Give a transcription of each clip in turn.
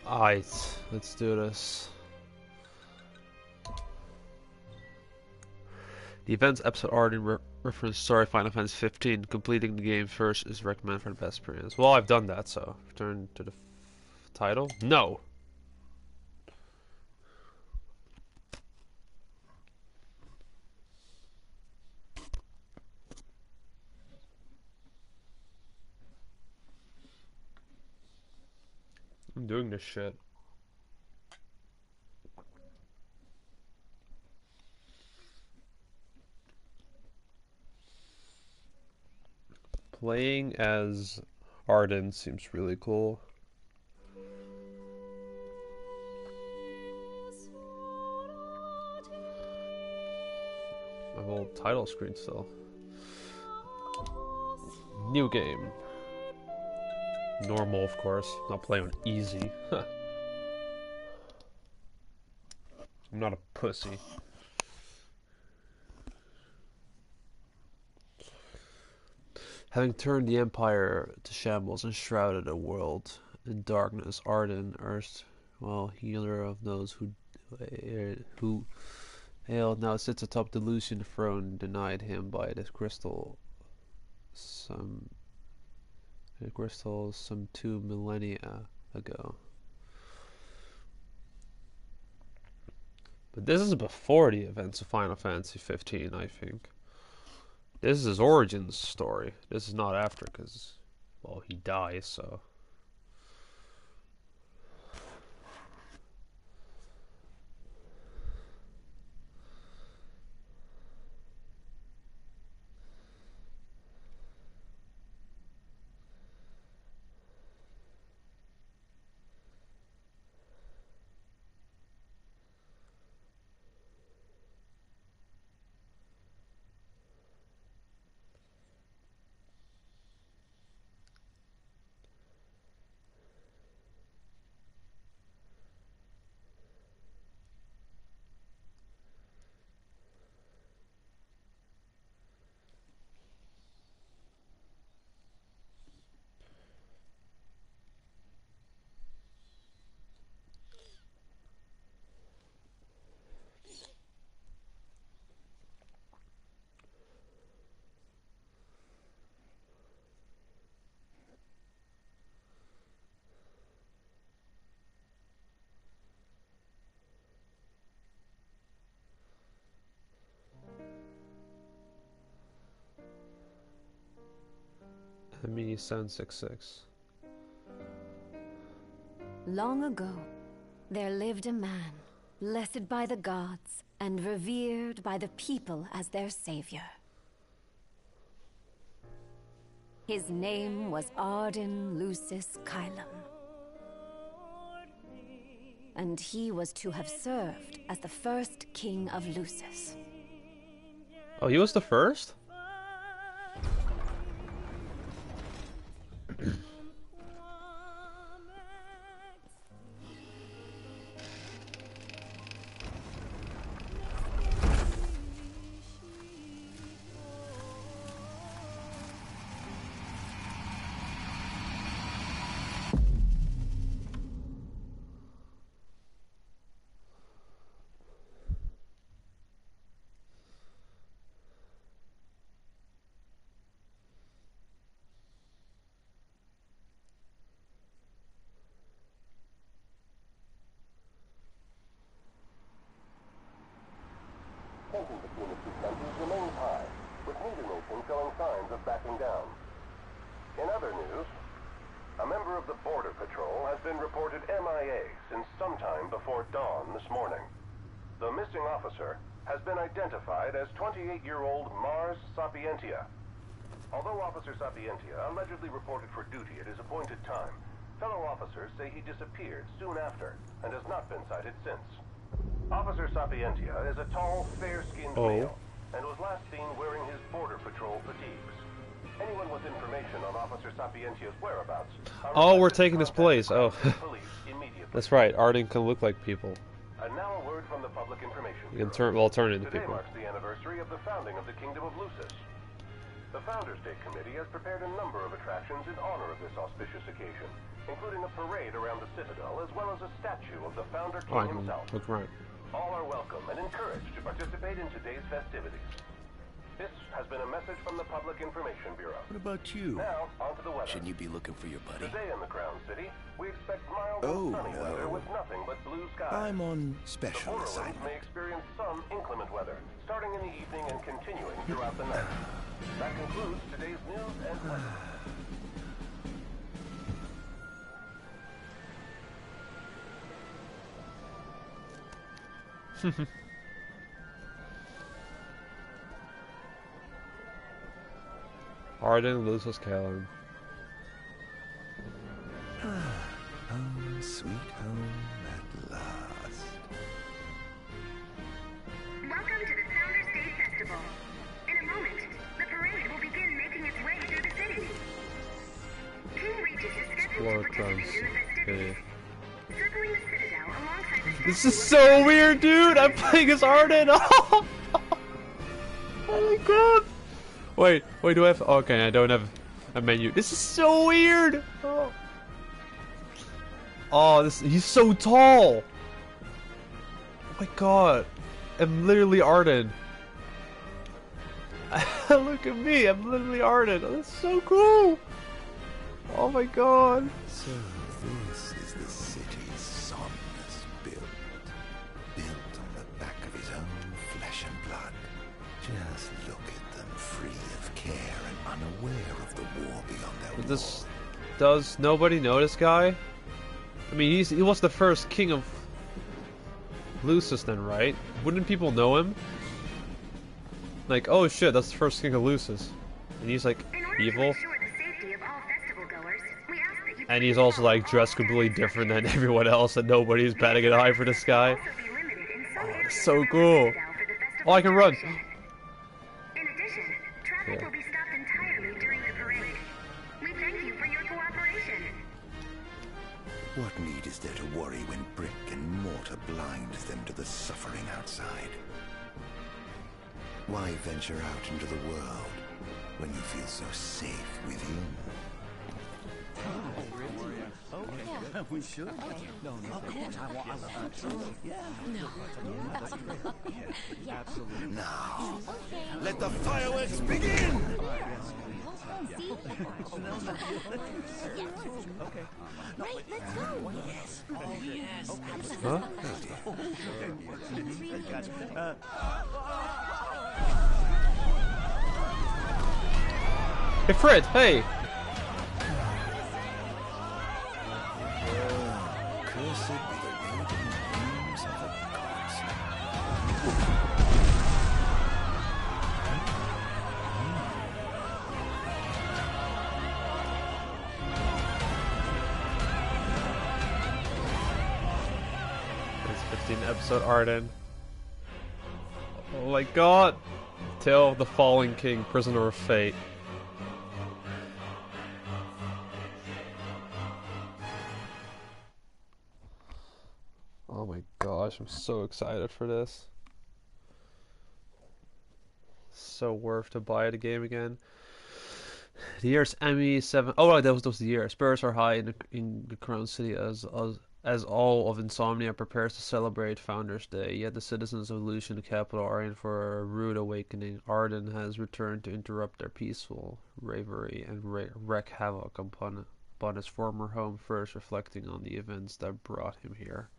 Alright, let's do this. The events episode Ardyn reference story Final Fantasy 15. Completing the game first is recommended for the best experience. Well, I've done that, so return to the title. No. I'm doing this shit. Playing as Ardyn seems really cool. My whole title screen still. New game. Normal, of course. Not playing on easy. I'm not a pussy. Having turned the Empire to shambles and shrouded the world in darkness, Ardyn, Earth's healer of those who hailed, now sits atop the Lucian throne denied him by the crystal some 2 millennia ago. But this is before the events of Final Fantasy 15, I think. This is his origin story. This is not after, because, well, he dies, so... ME766. Long ago, there lived a man, blessed by the gods and revered by the people as their savior. His name was Ardyn Lucis Kylum, and he was to have served as the first king of Lucis. Oh, he was the first? Tension between the two countries remains high, with neither nation showing signs of backing down. In other news, a member of the Border Patrol has been reported MIA since sometime before dawn this morning. The missing officer has been identified as 28-year-old Mars Sapientia. Although Officer Sapientia allegedly reported for duty at his appointed time, fellow officers say he disappeared soon after and has not been sighted since. Officer Sapientia is a tall, fair-skinned male, and was last seen wearing his Border Patrol fatigues. Anyone with information on Officer Sapientia's whereabouts... Oh, we're taking his place. Oh. That's right, Ardyn can look like people. And now a word from the Public Information You can Bureau. turn into Today people. marks the anniversary of the founding of the Kingdom of Lucis. The Founders Day Committee has prepared a number of attractions in honor of this auspicious occasion, including a parade around the Citadel, as well as a statue of the Founder Oh, I King can himself. look right. All are welcome and encouraged to participate in today's festivities. This has been a message from the Public Information Bureau. What about you? Now, on to the weather. Shouldn't you be looking for your buddy? Today in the Crown City, we expect mild Oh, and sunny no. weather with nothing but blue skies. I'm on The special borderlands assignment. may experience some inclement weather, starting in the evening and continuing throughout the night. That concludes today's news and weather. Ardyn loses Caleb. Home, sweet home at last. Welcome to the Founders Day Festival. In a moment, the parade will begin making its way through the city. King Regis is scheduled to participate in the festivities. Circling the Citadel alongside the This is so weird, dude! I'm playing as Ardyn! Oh my god! Wait, do I have... Okay, I don't have a menu. This is so weird! Oh, he's so tall! Oh my god. I'm literally Ardyn. Look at me, I'm literally Ardyn. Oh, that's so cool! Oh my god. So this is the city's somnus built on the back of his own flesh and blood. Just look at them, free of care and unaware of the war beyond their walls. Does nobody know this guy? I mean, he was the first king of Lucis then, right? Wouldn't people know him? Like, oh shit, that's the first king of Lucis. And he's like evil. And he's also like dressed completely different than everyone else, and nobody's batting an eye for this guy. Oh, it's so cool. Oh, I can run. In addition, traffic will be stopped entirely during the parade. We thank you for your cooperation. What need is there to worry when brick and mortar blinds them to the suffering outside? Why venture out into the world when you feel so safe within? We should. No, of course. Absolutely. Now, let the fireworks begin! Right, let's go. Yes. Oh, yes. Huh? Hey Fred, hey! Cursed be the wielding wings of the gods. It's 15th episode Ardyn. Oh my god! Tale of the Fallen King, Prisoner of Fate. Oh my gosh, I'm so excited for this. So worth to buy the game again. The year's ME7. Oh, right, that was the year. Spirits are high in the Crown City as all of Insomnia prepares to celebrate Founders Day. Yet the citizens of Lucian, the capital, are in for a rude awakening. Ardyn has returned to interrupt their peaceful revelry and wreak havoc upon his former home, first reflecting on the events that brought him here.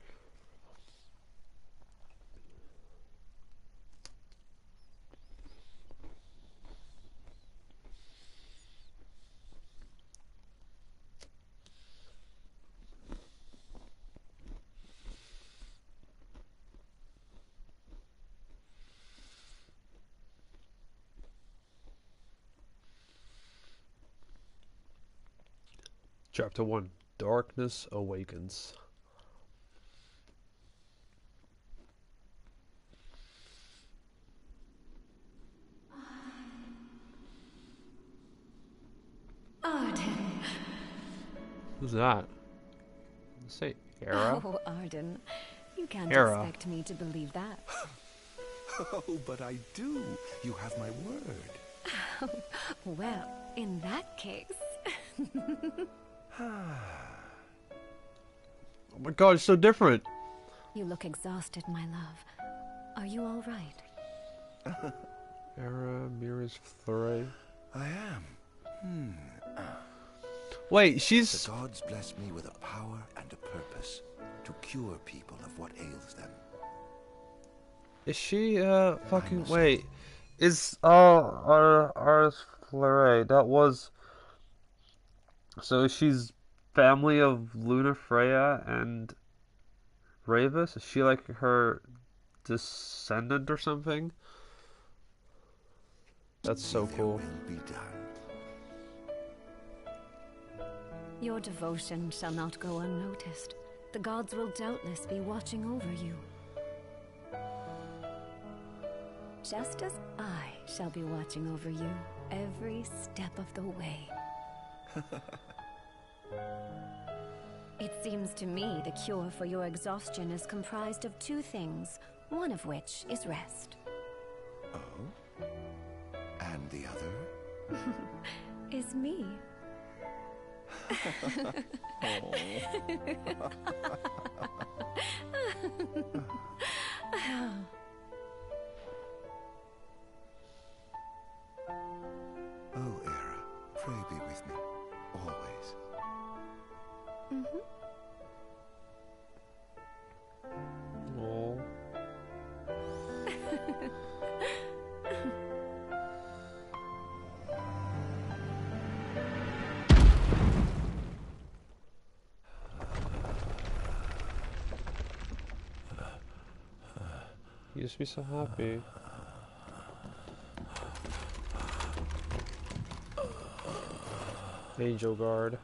Chapter 1. Darkness Awakens. Ardyn. Who's that? Say, Hera? Oh, Ardyn. You can't Hera. expect me to believe that. Oh, but I do. You have my word. Well, in that case... Oh my god, it's so different. You look exhausted, my love. Are you all right? Era mirrors Fleury. I am. Wait, The she's... gods bless me with a power and a purpose to cure people of what ails them. Is she, fucking... Wait. Is, Ars Fleury, that was... So she's family of Luna Freya and Ravus? Is she like her descendant or something? That's so There cool. will be done. Your devotion shall not go unnoticed. The gods will doubtless be watching over you. Just as I shall be watching over you every step of the way. It seems to me the cure for your exhaustion is comprised of two things, one of which is rest. Oh? And the other? Is me. Oh, Era, pray be with me, always. Oh. You used to be so happy. Angel Guard.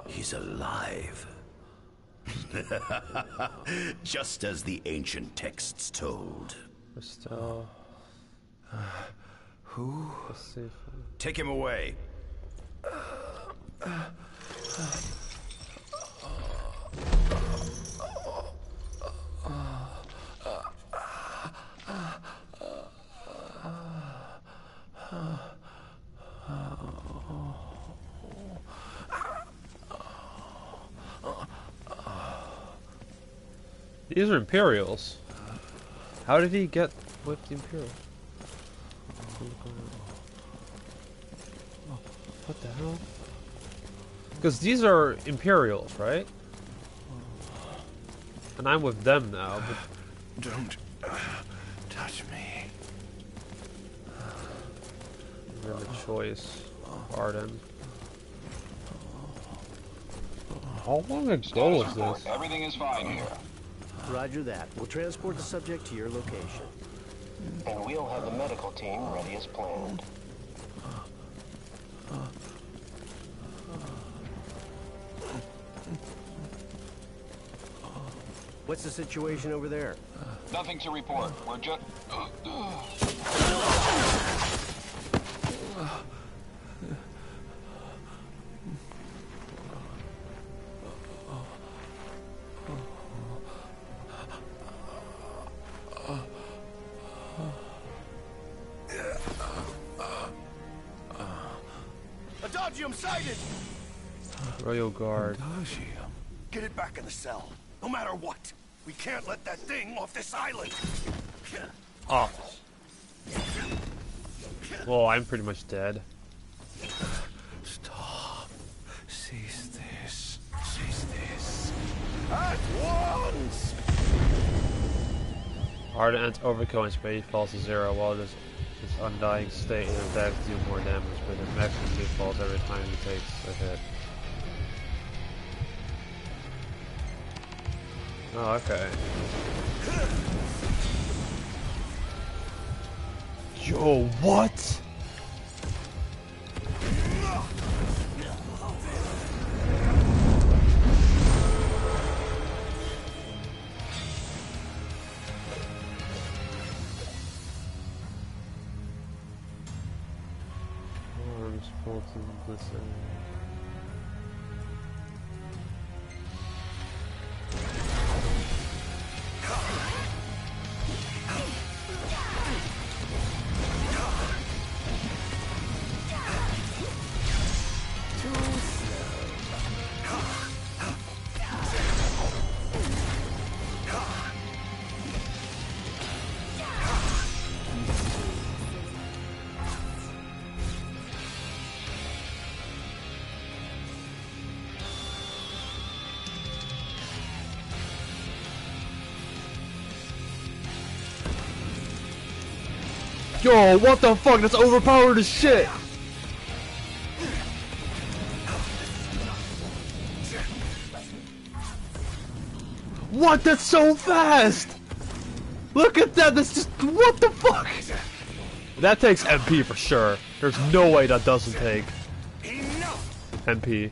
He's alive. Just as the ancient texts told. We're still... Who? Let's see if... Take him away. These are Imperials. How did he get with the Imperials? What the hell? Because these are Imperials, right? And I'm with them now, but... Don't touch me. We have a choice. Ardyn. How long ago was this? Everything is fine here. Roger that. We'll transport the subject to your location. And we'll have the medical team ready as planned. What's the situation over there? Nothing to report. We're just... Adagium sighted! Royal Guard. Get it back in the cell. No matter what. We can't let that thing off this island. Oh. Well, I'm pretty much dead. Stop. Cease this. Cease this. At once! Ardyn ends overkill and speed falls to 0 while this undying state and attacks do more damage, but his maximum speed falls every time he takes a hit. Oh, okay. Yo, what? Arms, bolts, and glisten. Yo, what the fuck? That's overpowered as shit! What? That's so fast! Look at that! That's just... What the fuck? That takes MP for sure. There's no way that doesn't take MP.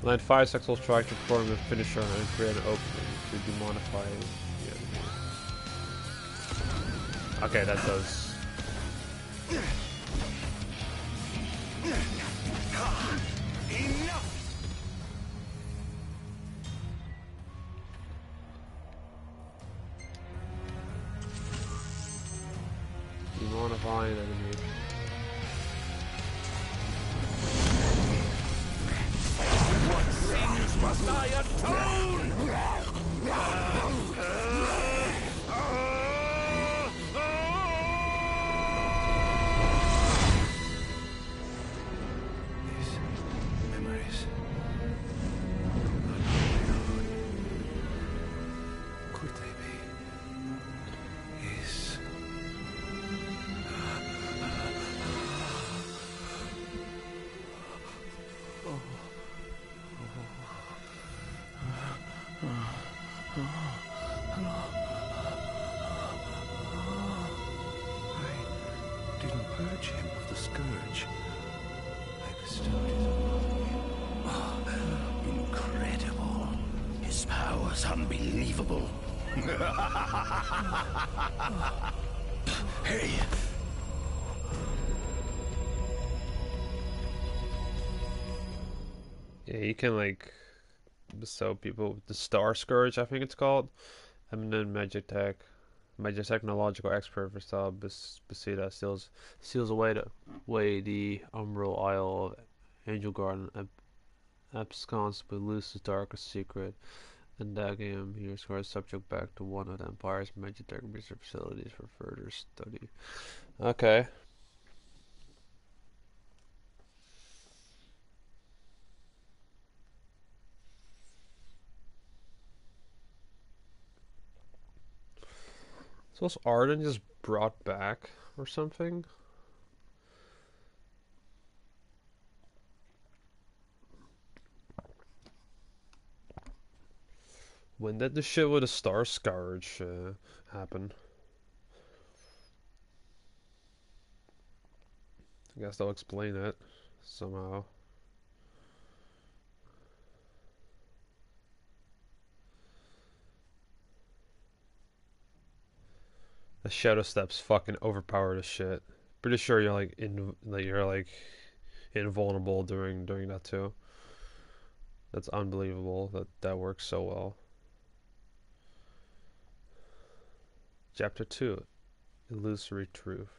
Land 5 successful strike to perform a finisher and create an opening to demodify the enemy. Okay, that does. Demodify an enemy. Must I atone? These memories. Could they be? Yes. I didn't purge him of the scourge. I bestowed it upon him. Incredible. His power's unbelievable. Hey! Yeah, you can like bestow people with the Star Scourge, I think it's called. Eminent Magic technological expert for style Besida seals away the Umbral Isle of Angelgard and absconds with Luce's darkest secret. And that game he scores subject back to one of the Empire's Magitech research facilities for further study. Okay. So was Ardyn just brought back or something? When did the shit with the Star Scourge happen? I guess they'll explain it somehow. The Shadow Steps fucking overpowered as shit. Pretty sure you're like invulnerable during that too. That's unbelievable that works so well. Chapter 2, Illusory Truth.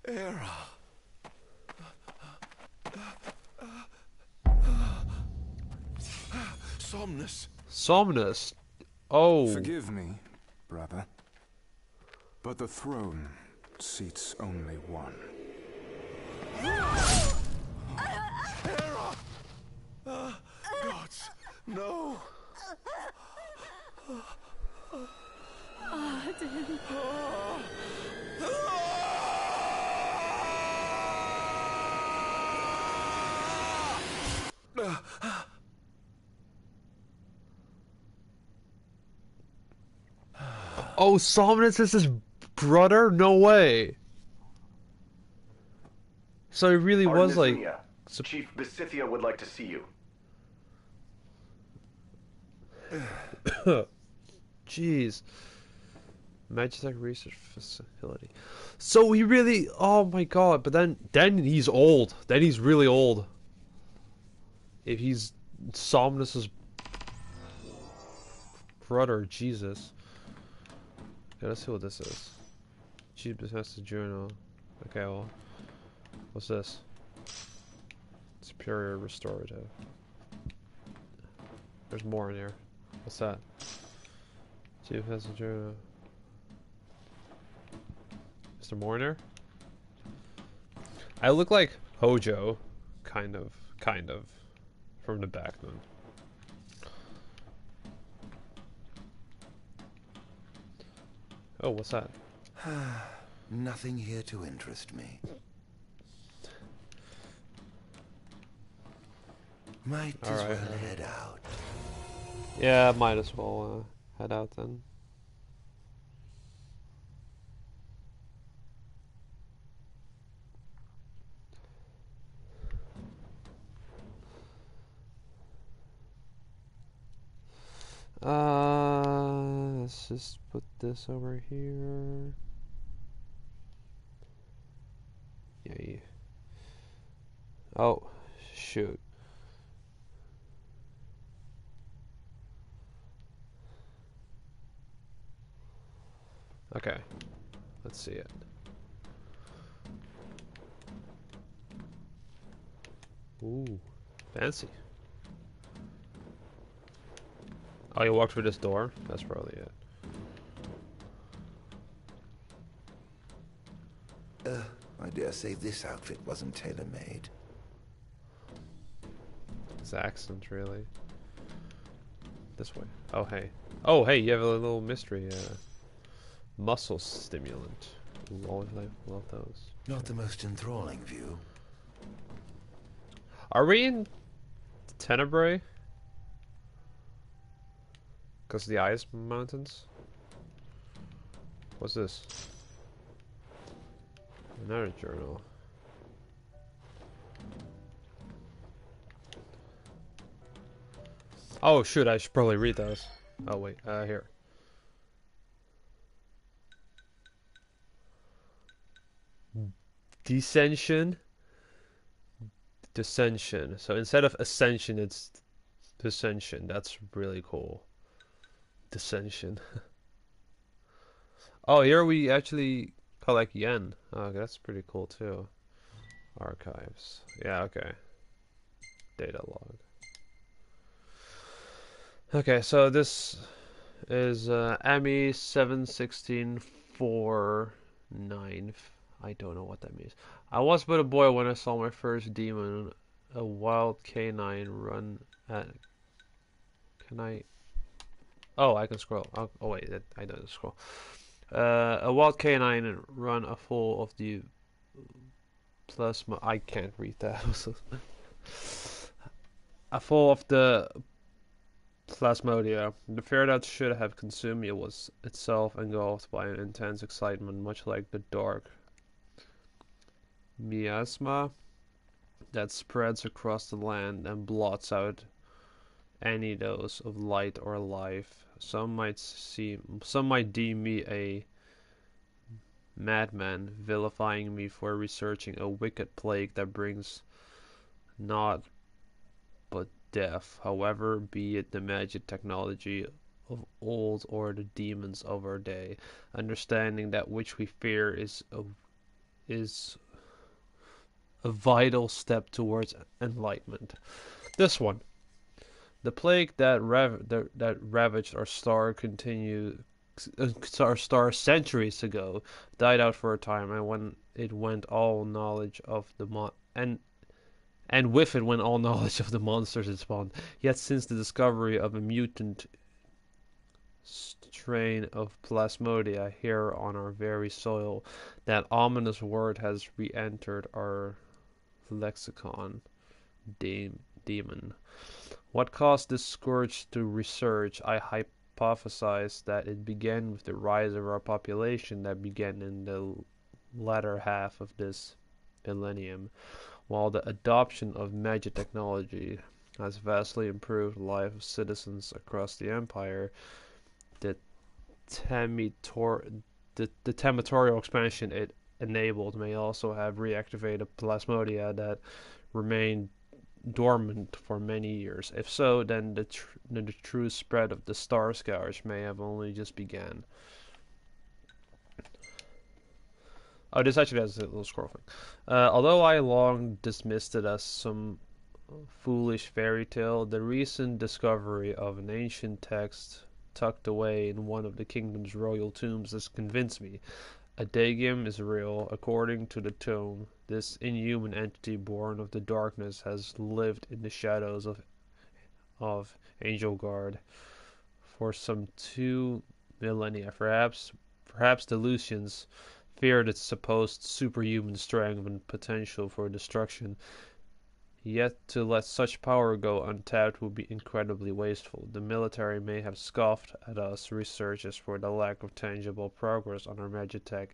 Era. Somnus. Somnus. Oh. Forgive me, brother, but the throne seats only one. Era! Gods, no! Ardyn. Oh, Somnus is his brother? No way. So he really was like... Chief Besithia would like to see you. Jeez. Magitech Research Facility. So he really... Oh my god. But then he's old. Then he's really old. If he's Somnus's brother, Jesus. Okay, let's see what this is. Chief Business Journal. Okay, well. What's this? Superior restorative. There's more in here. What's that? Chief messenger. Is there more in here? I look like Hojo, kind of, from the back then. Oh, what's that? Nothing here to interest me. Might as well head out. Yeah, might as well head out then. Let's just put this over here. Yeah. Oh, shoot. Okay, let's see it. Ooh, fancy. Oh, you walked through this door? That's probably it. I dare say this outfit wasn't tailor-made. This accent, really. This way. Oh, hey. Oh, hey, you have a little mystery, muscle stimulant. Love those. Not the most enthralling view. Are we in Tenebrae? Because of the ice mountains? What's this? Another journal. Oh shoot, I should probably read those. Oh wait, here. Descension. Dissension. So instead of ascension, it's dissension. That's really cool. Dissension. Oh, here we actually collect yen. Oh, that's pretty cool too. Archives. Yeah, okay. Data log. Okay, so this is ME 71649. I don't know what that means. I was but a boy when I saw my first demon, a wild canine run at. Can I? Oh, I can scroll. Oh wait, I don't scroll. A wild canine run a full of the plasma. I can't read that. A full of the plasmodia. The fear that should have consumed me was itself engulfed by an intense excitement, much like the dark miasma that spreads across the land and blots out any dose of light or life. Some might deem me a madman, vilifying me for researching a wicked plague that brings naught but death. However, be it the magic technology of old or the demons of our day, understanding that which we fear is a vital step towards enlightenment. This one. The plague that ravaged our star centuries ago died out for a time, and when it went all knowledge of the and with it went all knowledge of the monsters it spawned. Yet since the discovery of a mutant strain of plasmodia here on our very soil, that ominous word has re-entered our lexicon. Demon. What caused this scourge to resurge? I hypothesize that it began with the rise of our population that began in the latter half of this millennium, while the adoption of magic technology has vastly improved the life of citizens across the empire. The territorial expansion it enabled may also have reactivated plasmodia that remained dormant for many years. If so, then the true spread of the star scourge may have only just began. Oh, this actually has a little scroll thing. Although I long dismissed it as some foolish fairy tale. The recent discovery of an ancient text tucked away in one of the kingdom's royal tombs has convinced me. Adagium is real. According to the tome, this inhuman entity born of the darkness has lived in the shadows of Angel Guard for some 2 millennia. Perhaps the Lucians feared its supposed superhuman strength and potential for destruction. Yet to let such power go untapped would be incredibly wasteful. The military may have scoffed at us researchers for the lack of tangible progress on our Magitech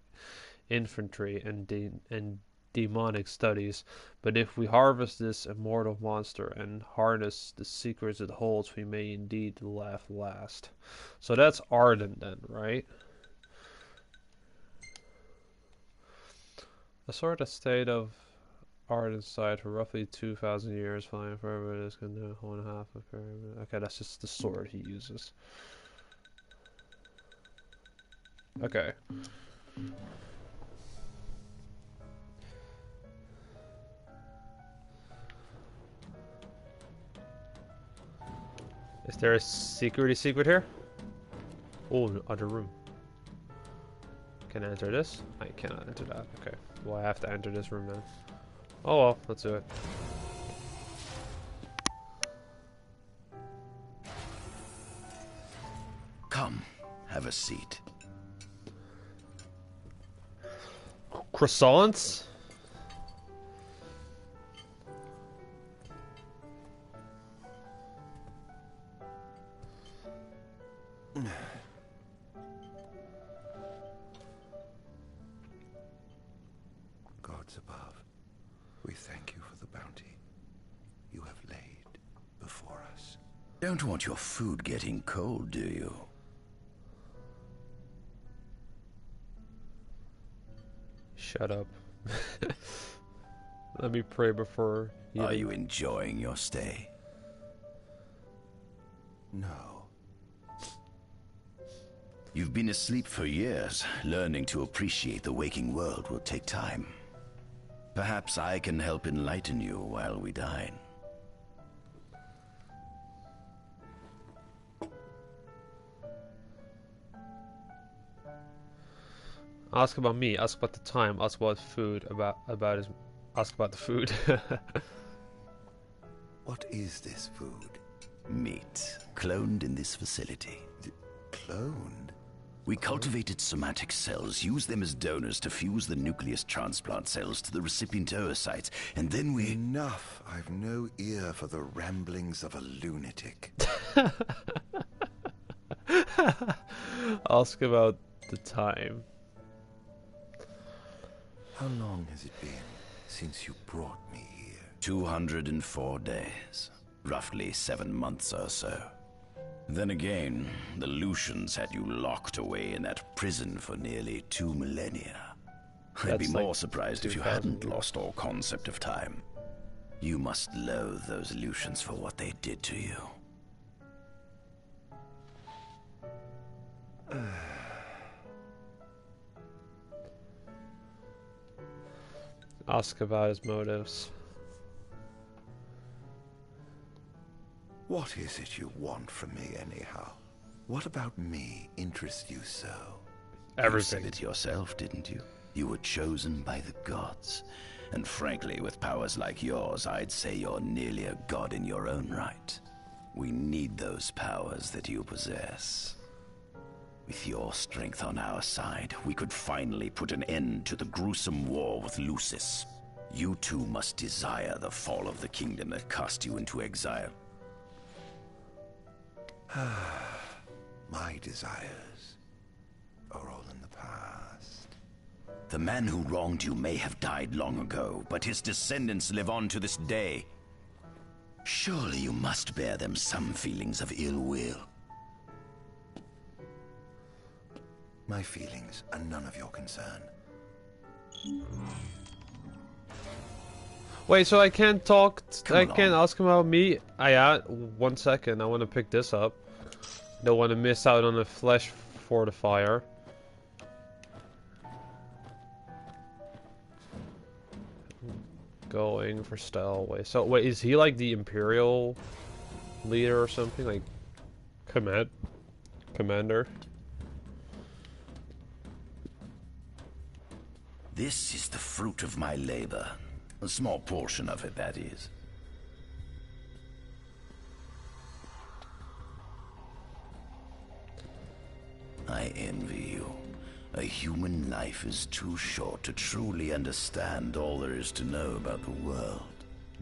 infantry and demonic studies, but if we harvest this immortal monster and harness the secrets it holds, we may indeed laugh last. So that's Ardyn then, right? A sort of state of Ardyn side for roughly 2,000 years, flying forever. This can do 1.5 of pyramid. Okay, that's just the sword he uses. Okay. Is there a secret here? Oh, other room. Can I enter this? I cannot enter that. Okay. Well, I have to enter this room then. Oh well, let's do it. Come, have a seat. Croissants? Gods above, we thank you for the bounty you have laid before us. Don't want your food getting cold, do you? Shut up. Let me pray before you... Are you enjoying your stay? No. You've been asleep for years. Learning to appreciate the waking world will take time. Perhaps I can help enlighten you while we dine. Ask about me, ask about the time, ask about food, ask about the food. What is this food? Meat, cloned in this facility. Cloned? We cultivated somatic cells, used them as donors to fuse the nucleus transplant cells to the recipient oocytes, and then we... Enough! I've no ear for the ramblings of a lunatic. Ask about the time. How long has it been since you brought me here? 204 days. Roughly 7 months or so. Then again, the Lucians had you locked away in that prison for nearly 2 millennia. I'd be more surprised if you hadn't lost all concept of time. You must loathe those Lucians for what they did to you. Ask about his motives. What is it you want from me, anyhow? What about me interests you so? Everything. You said it yourself, didn't you? You were chosen by the gods. And frankly, with powers like yours, I'd say you're nearly a god in your own right. We need those powers that you possess. With your strength on our side, we could finally put an end to the gruesome war with Lucis. You too must desire the fall of the kingdom that cast you into exile. My desires are all in the past. The man who wronged you may have died long ago, but his descendants live on to this day. Surely you must bear them some feelings of ill will. My feelings are none of your concern. Wait, so I can't talk, I can't ask him about me? Yeah, 1 second, I want to pick this up. Don't want to miss out on a flesh fortifier. Going for Stowaway. So wait, is he like the Imperial leader or something? Like commander? This is the fruit of my labor. A small portion of it, that is. I envy you. A human life is too short to truly understand all there is to know about the world.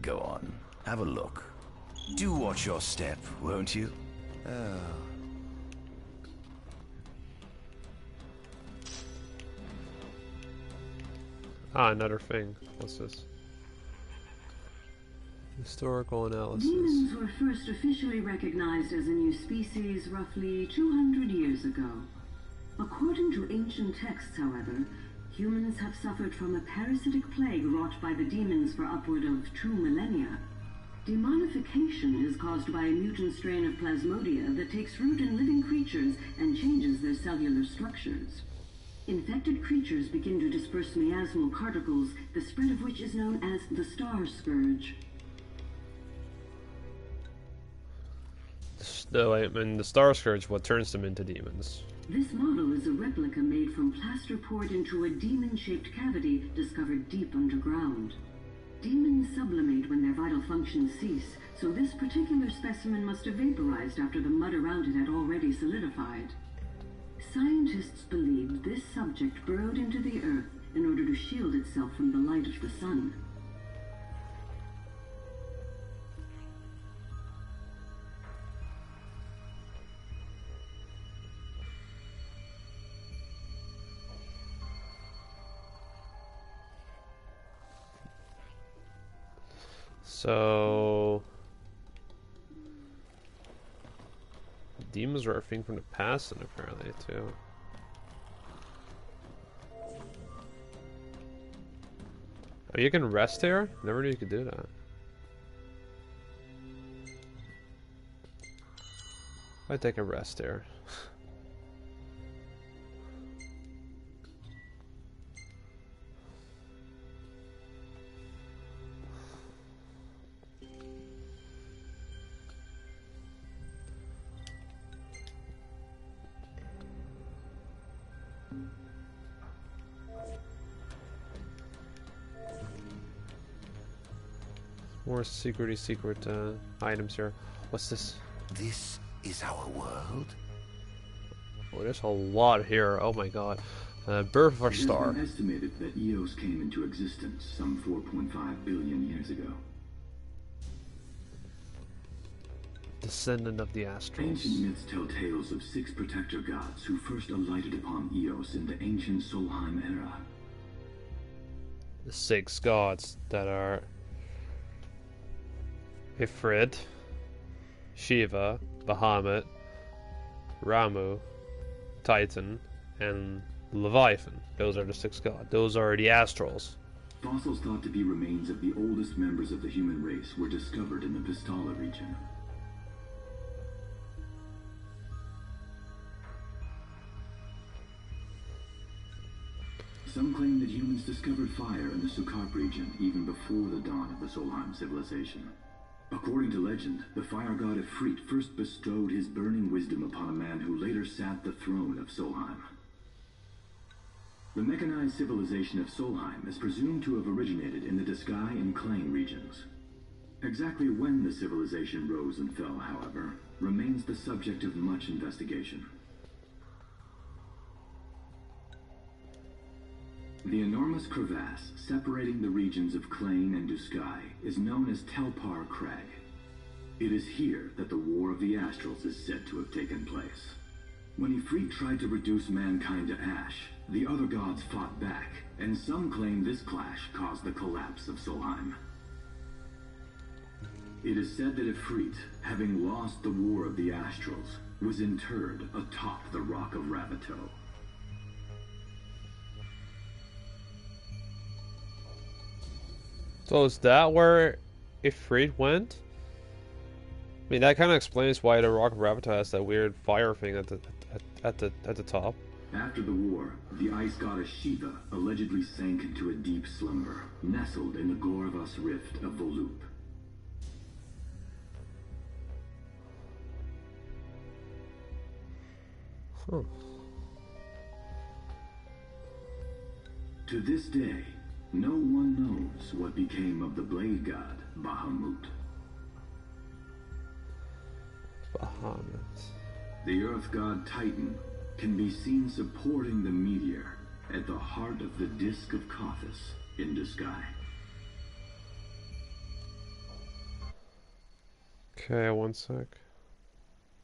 Go on, have a look. Do watch your step, won't you? Oh. Ah, another thing. What's this? Historical analysis. Demons were first officially recognized as a new species roughly 200 years ago. According to ancient texts, however, humans have suffered from a parasitic plague wrought by the demons for upward of 2 millennia. Demonification is caused by a mutant strain of plasmodia that takes root in living creatures and changes their cellular structures. Infected creatures begin to disperse miasmal particles, the spread of which is known as the Star Scourge. No, I mean the Star Scourge, what turns them into demons. This model is a replica made from plaster poured into a demon-shaped cavity discovered deep underground. Demons sublimate when their vital functions cease, so this particular specimen must have vaporized after the mud around it had already solidified. Scientists believed this subject burrowed into the earth in order to shield itself from the light of the sun. So demons are a thing from the past, and apparently too. Oh, you can rest here? Never knew you could do that. I take a rest here. More secret items here. What's this? This is our world? Oh, there's a lot here. Oh my god. Birth of our star. It has been estimated that Eos came into existence some 4.5 billion years ago. Descendant of the Astrals. Ancient myths tell tales of 6 protector gods who first alighted upon Eos in the ancient Solheim era. The 6 gods that are Ifrit, Shiva, Bahamut, Ramu, Titan, and Leviathan. Those are the 6 gods. Those are the Astrals. Fossils thought to be remains of the oldest members of the human race were discovered in the Vistala region. Some claim that humans discovered fire in the Sukarp region even before the dawn of the Solheim civilization. According to legend, the fire god Ffxv first bestowed his burning wisdom upon a man who later sat the throne of Solheim. The mechanized civilization of Solheim is presumed to have originated in the Disgai and Klain regions. Exactly when the civilization rose and fell, however, remains the subject of much investigation. The enormous crevasse separating the regions of Klain and Disgai is known as Telpar Crag. It is here that the War of the Astrals is said to have taken place. When Ffxv tried to reduce mankind to ash, the other gods fought back, and some claim this clash caused the collapse of Solheim. It is said that Ffxv, having lost the War of the Astrals, was interred atop the Rock of Ravito. So is that where Ifrit went? I mean, that kind of explains why the Rock of Ravito has that weird fire thing at the top. After the war, the ice goddess Shiva allegedly sank into a deep slumber, nestled in the Goravas rift of Volúp. Huh. To this day, no one knows what became of the blade god Bahamut. Bahamut. The earth god Titan can be seen supporting the meteor at the heart of the disk of Kothis in the sky. Okay, one sec.